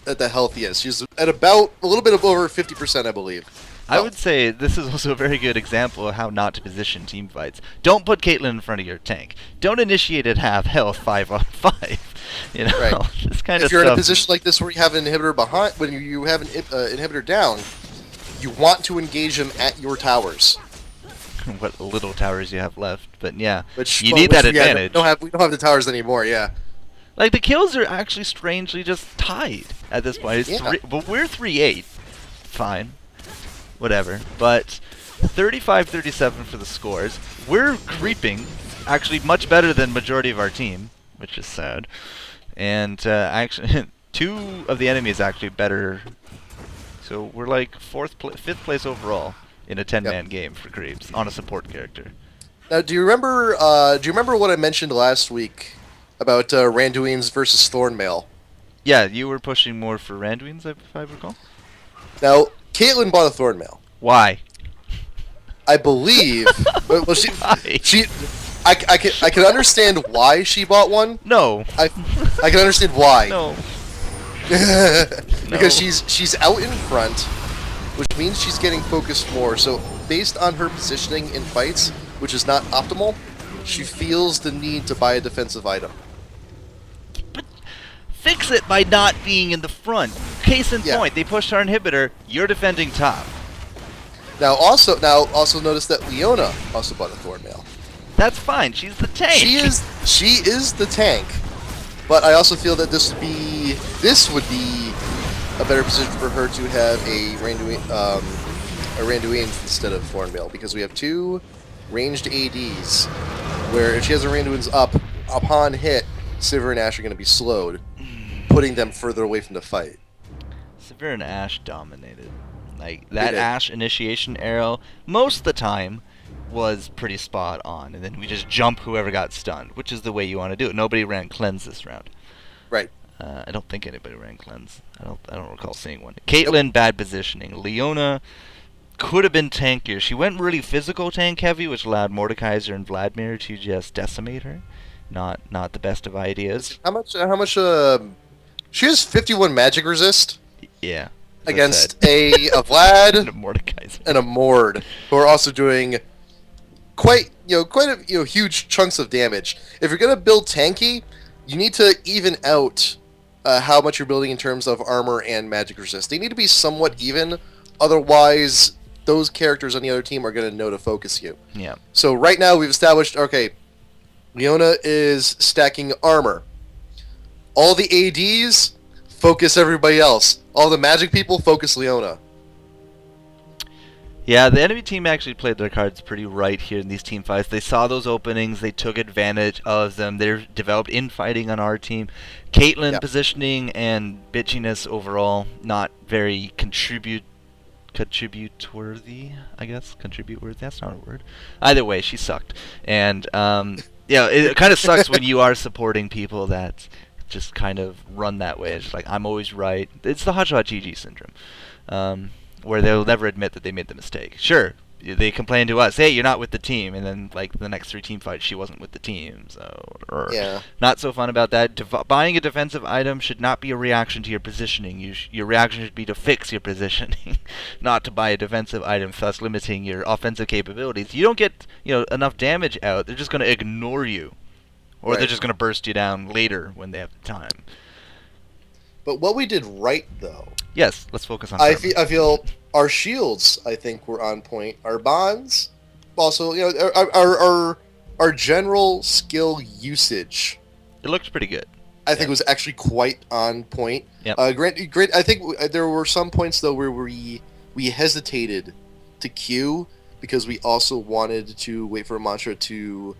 at the healthiest. She's at about a little bit of over 50%, I believe. I would say this is also a very good example of how not to position team fights. Don't put Caitlyn in front of your tank. Don't initiate at half health 5-on-5. Right. This kind of If you're in a stuff. position like this where you have an inhibitor behind, when you have an inhibitor down, you want to engage them at your towers. What little towers you have left, but yeah, You need that advantage. We don't have the towers anymore. Yeah. Like, the kills are actually strangely just tied at this point. But we're 3-8. Fine. Whatever. But 35-37 for the scores. We're creeping. Actually, much better than majority of our team, which is sad. And actually, two of the enemies actually better. So we're like fifth place overall in a 10-man game for creeps on a support character. Now, do you remember what I mentioned last week about Randuin's versus Thornmail? Yeah, you were pushing more for Randuin's, if I recall. Now, Caitlyn bought a Thornmail. Why? I believe. Well, I can understand why she bought one. No. I can understand why. No. Because she's out in front, which means she's getting focused more. So based on her positioning in fights, which is not optimal, she feels the need to buy a defensive item. But fix it by not being in the front. Case in point, they pushed our inhibitor. You're defending top. Now also notice that Leona also bought a Thornmail. That's fine. She's the tank. She is the tank. But I also feel that this would be a better position for her to have a Randuin instead of Thornmail, because we have two ranged ADs where if she has a Randuin's up, upon hit, Sivir and Ashe are going to be slowed, putting them further away from the fight. Sivir and Ashe dominated. Like, that Ashe initiation arrow, most of the time, was pretty spot on, and then we just jump whoever got stunned, which is the way you want to do it. Nobody ran cleanse this round. Right. I don't think anybody ran cleanse. I don't recall seeing one. Caitlyn, bad positioning. Leona could have been tankier. She went really physical tank heavy, which allowed Mordekaiser and Vladimir to just decimate her. Not the best of ideas. How much? She has 51 magic resist. Yeah. Against a Vlad and a Mordekaiser and a Mord, who are also doing quite a huge chunks of damage. If you're gonna build tanky, you need to even out how much you're building in terms of armor and magic resist. They need to be somewhat even, otherwise those characters on the other team are gonna know to focus you. Yeah. So right now we've established, okay, Leona is stacking armor. All the ADs focus everybody else. All the magic people focus Leona. Yeah, the enemy team actually played their cards pretty right here in these team fights. They saw those openings, they took advantage of them. They're developed infighting on our team. Caitlyn positioning and bitchiness overall, not very contribute-worthy, I guess. Contribute-worthy, that's not a word. Either way, she sucked. And, it kind of sucks when you are supporting people that just kind of run that way. It's just like, I'm always right. It's the hotshot GG syndrome. Where they'll never admit that they made the mistake. Sure, they complain to us, hey, you're not with the team, and then like the next 3 team fights, she wasn't with the team. So, not so fun about that. Buying a defensive item should not be a reaction to your positioning. Your reaction should be to fix your positioning, not to buy a defensive item, thus limiting your offensive capabilities. You don't get enough damage out, they're just going to ignore you, or they're just going to burst you down later when they have the time. But what we did right, though, Yes, let's focus on I Karma. feel our shields, I think, were on point. Our bonds, also, our general skill usage, It looked pretty good. I think, was actually quite on point. Yep. Great. I think there were some points though where we hesitated to queue because we also wanted to wait for a mantra to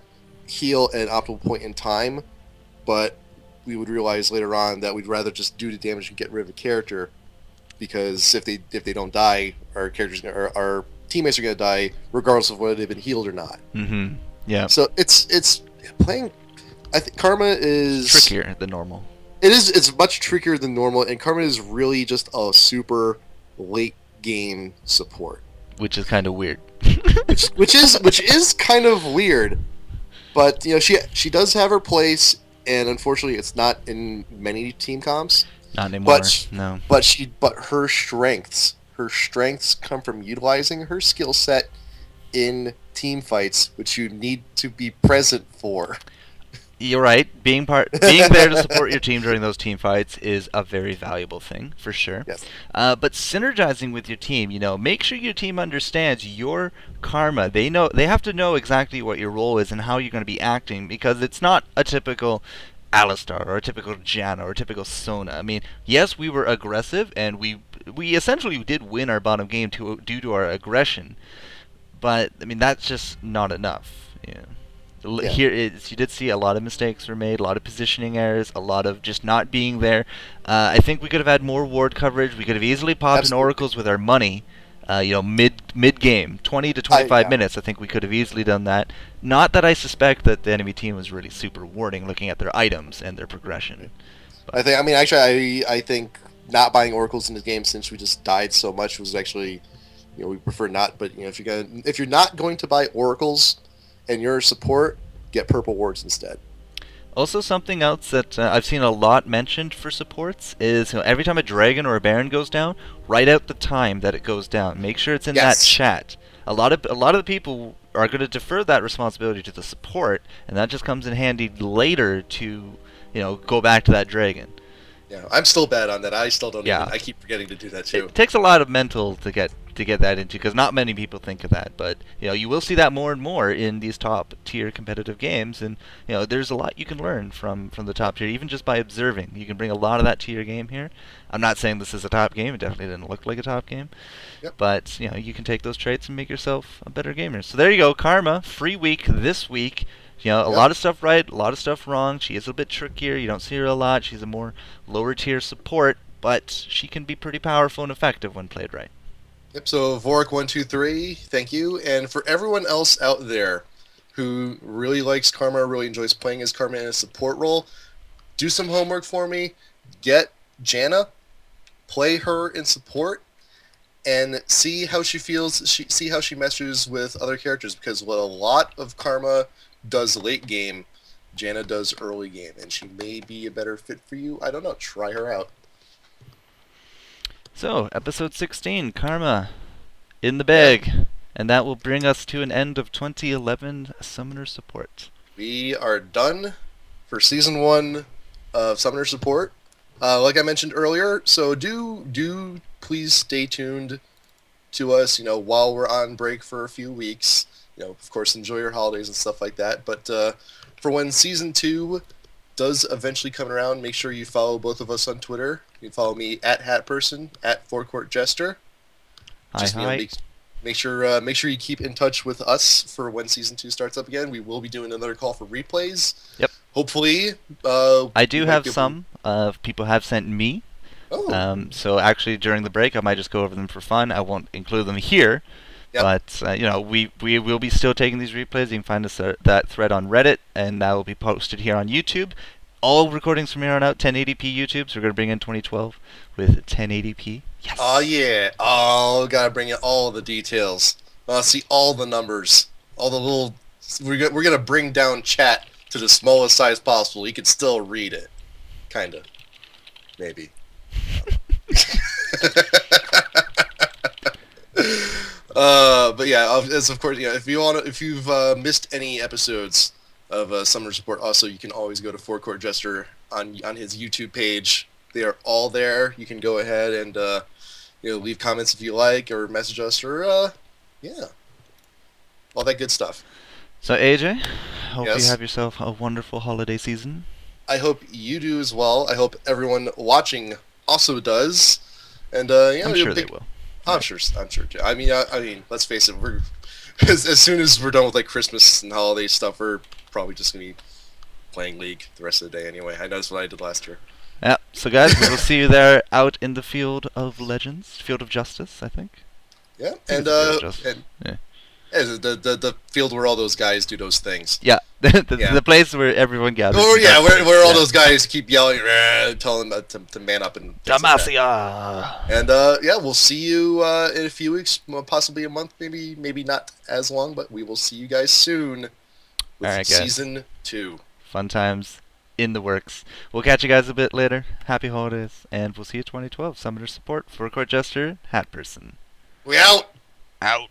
heal at an optimal point in time, but we would realize later on that we'd rather just do the damage and get rid of a character, because if they don't die, our teammates are going to die regardless of whether they've been healed or not. Mm-hmm. Yeah. So it's playing. I think Karma is Trickier than normal. It's much trickier than normal, and Karma is really just a super late game support, Which is kind of weird. which is kind of weird. But she does have her place, and unfortunately, it's not in many team comps. Not anymore. No. No. But her strengths come from utilizing her skill set in team fights, which you need to be present for. You're right. Being there to support your team during those team fights is a very valuable thing, for sure. Yes. But synergizing with your team, make sure your team understands your karma. They have to know exactly what your role is and how you're going to be acting, because it's not a typical Alistar or a typical Janna or a typical Sona. I mean, yes, we were aggressive and we essentially did win our bottom game due to our aggression, but I mean that's just not enough. Yeah. Yeah. You did see a lot of mistakes were made, a lot of positioning errors, a lot of just not being there. I think we could have had more ward coverage. We could have easily popped in oracles with our money. Mid game, 20 to 25 minutes. I think we could have easily done that. Not that I suspect that the enemy team was really super warding, looking at their items and their progression. But I think not buying oracles in the game, since we just died so much, was actually, we prefer not. But if you're not going to buy oracles and you're a support, get purple wards instead. Also, something else that I've seen a lot mentioned for supports is every time a dragon or a baron goes down, write out the time that it goes down. Make sure it's in that chat. A lot of the people are going to defer that responsibility to the support, and that just comes in handy later to go back to that dragon. Yeah, I'm still bad on that. I still don't. Yeah. I keep forgetting to do that too. It takes a lot of mental to get that into, because not many people think of that. But you will see that more and more in these top tier competitive games, and there's a lot you can learn from the top tier, even just by observing. You can bring a lot of that to your game here. I'm not saying this is a top game. It definitely didn't look like a top game. Yep. But you can take those traits and make yourself a better gamer. So there you go, Karma, free week this week. A lot of stuff right, a lot of stuff wrong. She is a bit trickier. You don't see her a lot. She's a more lower tier support, but she can be pretty powerful and effective when played right. Yep. So Vorik123, thank you. And for everyone else out there who really likes Karma, really enjoys playing as Karma in a support role, do some homework for me. Get Janna, play her in support, and see how she feels. See how she meshes with other characters, because what a lot of Karma does late game, Janna does early game, and she may be a better fit for you. I don't know. Try her out. So, episode 16, Karma, in the bag. And that will bring us to an end of 2011 Summoner Support. We are done for Season 1 of Summoner Support. Like I mentioned earlier, so do please stay tuned to us, while we're on break for a few weeks. Of course, enjoy your holidays and stuff like that. But for when Season 2 does eventually come around, make sure you follow both of us on Twitter. You can follow me at HatPerson, at FourCourtJester. Hi. Make sure you keep in touch with us for when Season 2 starts up again. We will be doing another call for replays. Yep. Hopefully. I do have some. People have sent me. Oh. So actually, during the break, I might just go over them for fun. I won't include them here. Yep. But, we will be still taking these replays. You can find us that thread on Reddit, and that will be posted here on YouTube. All recordings from here on out, 1080p YouTube, so we're going to bring in 2012 with 1080p. Yes! Oh, yeah. Oh, gotta bring in all the details. See all the numbers. All the little... We're going to bring down chat to the smallest size possible. You can still read it. Kinda. Maybe. But yeah, as of course, if you've missed any episodes of Summoner Support, also you can always go to FourCourtJester on his YouTube page They are all there. You can go ahead and leave comments if you like, or message us, or yeah, all that good stuff. So AJ, hope you Yes. have yourself a wonderful holiday season. I hope you do as well. I hope everyone watching also does. And I'm sure they will. I'm sure. I'm sure. I mean, let's face it. We're as soon as we're done with like Christmas and holiday stuff, we're probably just gonna be playing League the rest of the day anyway. I know that's what I did last year. Yeah. So guys, we will see you there out in the field of legends, field of justice, I think. Yeah, I think and it's the field of justice. yeah, the field where all those guys do those things. Yeah, the place where everyone gathers. Oh yeah, where all Yeah. those guys keep yelling, telling them to man up and things like that. Demacia. And yeah, we'll see you in a few weeks, possibly a month, maybe not as long, but we will see you guys soon with All right, guys. season 2. Fun times in the works. We'll catch you guys a bit later. Happy holidays, and we'll see you 2012. Summoner support for FourCourtJester, HatPerson. We out. Out.